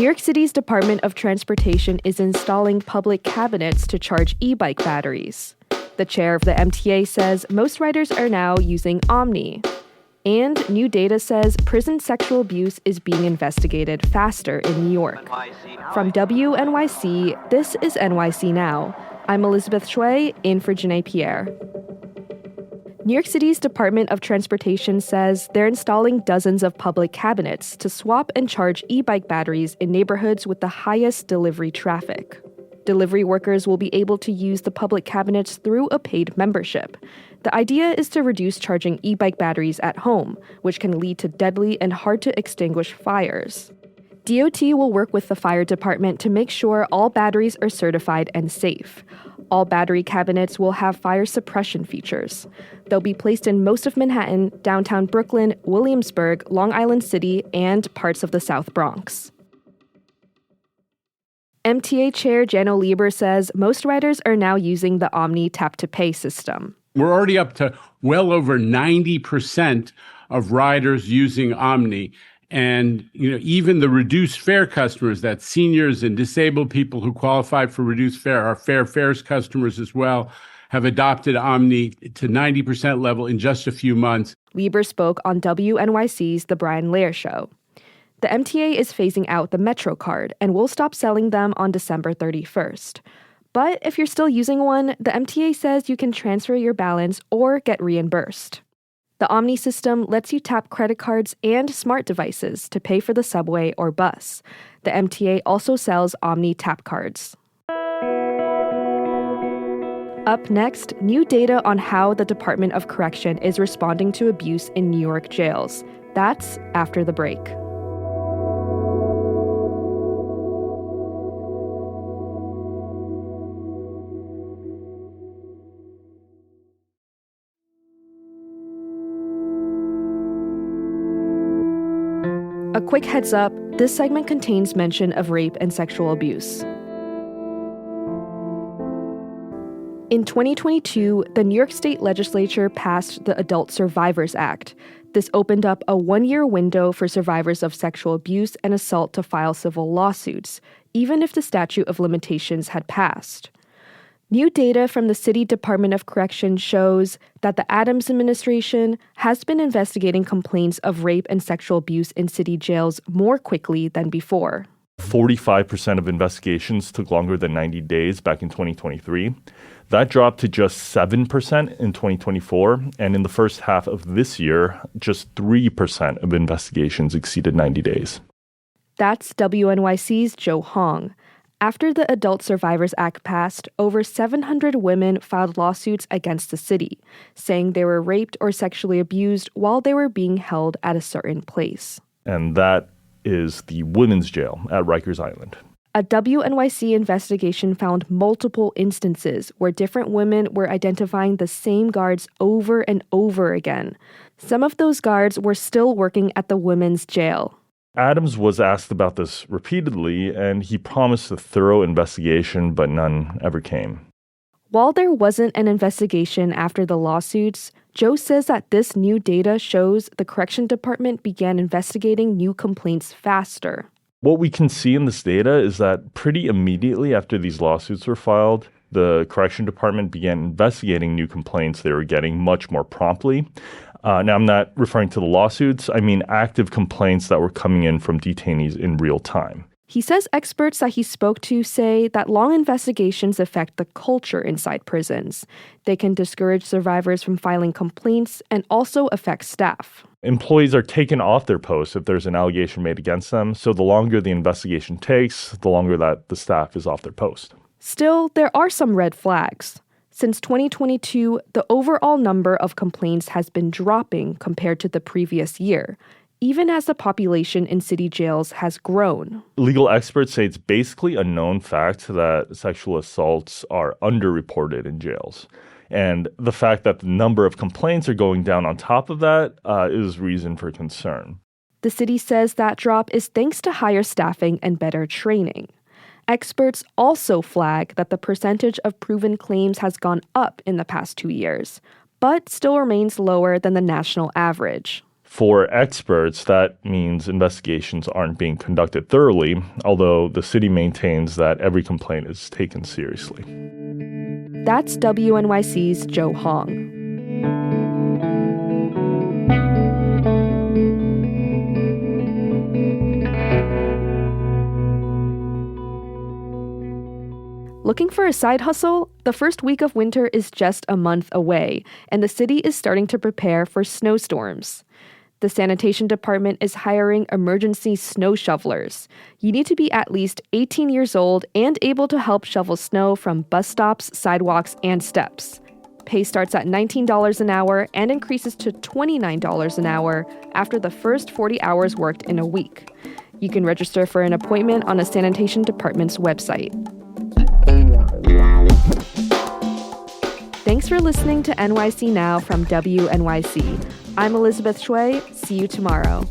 New York City's Department of Transportation is installing public cabinets to charge e-bike batteries. The chair of the MTA says most riders are now using OMNY. And new data says prison sexual abuse is being investigated faster in New York. From WNYC, this is NYC Now. I'm Elizabeth Shui, in for Janae Pierre. New York City's Department of Transportation says they're installing dozens of public cabinets to swap and charge e-bike batteries in neighborhoods with the highest delivery traffic. Delivery workers will be able to use the public cabinets through a paid membership. The idea is to reduce charging e-bike batteries at home, which can lead to deadly and hard-to-extinguish fires. DOT will work with the fire department to make sure all batteries are certified and safe. All battery cabinets will have fire suppression features. They'll be placed in most of Manhattan, downtown Brooklyn, Williamsburg, Long Island City, and parts of the South Bronx. MTA Chair Jano Lieber says most riders are now using the OMNY tap-to-pay system. We're already up to well over 90% of riders using OMNY. And, even the reduced fare customers, that's seniors and disabled people who qualify for reduced fare, our fair fares customers as well, have adopted OMNY to 90% level in just a few months. Lieber spoke on WNYC's The Brian Lehrer Show. The MTA is phasing out the Metro card and will stop selling them on December 31st. But if you're still using one, the MTA says you can transfer your balance or get reimbursed. The OMNY system lets you tap credit cards and smart devices to pay for the subway or bus. The MTA also sells OMNY tap cards. Up next, new data on how the Department of Correction is responding to abuse in New York jails. That's after the break. A quick heads up, this segment contains mention of rape and sexual abuse. In 2022, the New York State Legislature passed the Adult Survivors Act. This opened up a one-year window for survivors of sexual abuse and assault to file civil lawsuits, even if the statute of limitations had passed. New data from the City Department of Correction shows that the Adams administration has been investigating complaints of rape and sexual abuse in city jails more quickly than before. 45% of investigations took longer than 90 days back in 2023. That dropped to just 7% in 2024. And in the first half of this year, just 3% of investigations exceeded 90 days. That's WNYC's Joe Hong. After the Adult Survivors Act passed, over 700 women filed lawsuits against the city, saying they were raped or sexually abused while they were being held at a certain place. And that is the women's jail at Rikers Island. A WNYC investigation found multiple instances where different women were identifying the same guards over and over again. Some of those guards were still working at the women's jail. Adams was asked about this repeatedly, and he promised a thorough investigation, but none ever came. While there wasn't an investigation after the lawsuits, Joe says that this new data shows the Correction Department began investigating new complaints faster. What we can see in this data is that pretty immediately after these lawsuits were filed, the Correction Department began investigating new complaints they were getting much more promptly. Now, I'm not referring to the lawsuits. I mean active complaints that were coming in from detainees in real time. He says experts that he spoke to say that long investigations affect the culture inside prisons. They can discourage survivors from filing complaints and also affect staff. Employees are taken off their posts if there's an allegation made against them. So the longer the investigation takes, the longer that the staff is off their post. Still, there are some red flags. Since 2022, the overall number of complaints has been dropping compared to the previous year, even as the population in city jails has grown. Legal experts say it's basically a known fact that sexual assaults are underreported in jails. And the fact that the number of complaints are going down on top of that is reason for concern. The city says that drop is thanks to higher staffing and better training. Experts also flag that the percentage of proven claims has gone up in the past 2 years, but still remains lower than the national average. For experts, that means investigations aren't being conducted thoroughly, although the city maintains that every complaint is taken seriously. That's WNYC's Joe Hong. Looking for a side hustle? The first week of winter is just a month away, and the city is starting to prepare for snowstorms. The sanitation department is hiring emergency snow shovelers. You need to be at least 18 years old and able to help shovel snow from bus stops, sidewalks, and steps. Pay starts at $19 an hour and increases to $29 an hour after the first 40 hours worked in a week. You can register for an appointment on a sanitation department's website. Thanks for listening to NYC Now from WNYC. I'm Elizabeth Shui. See you tomorrow.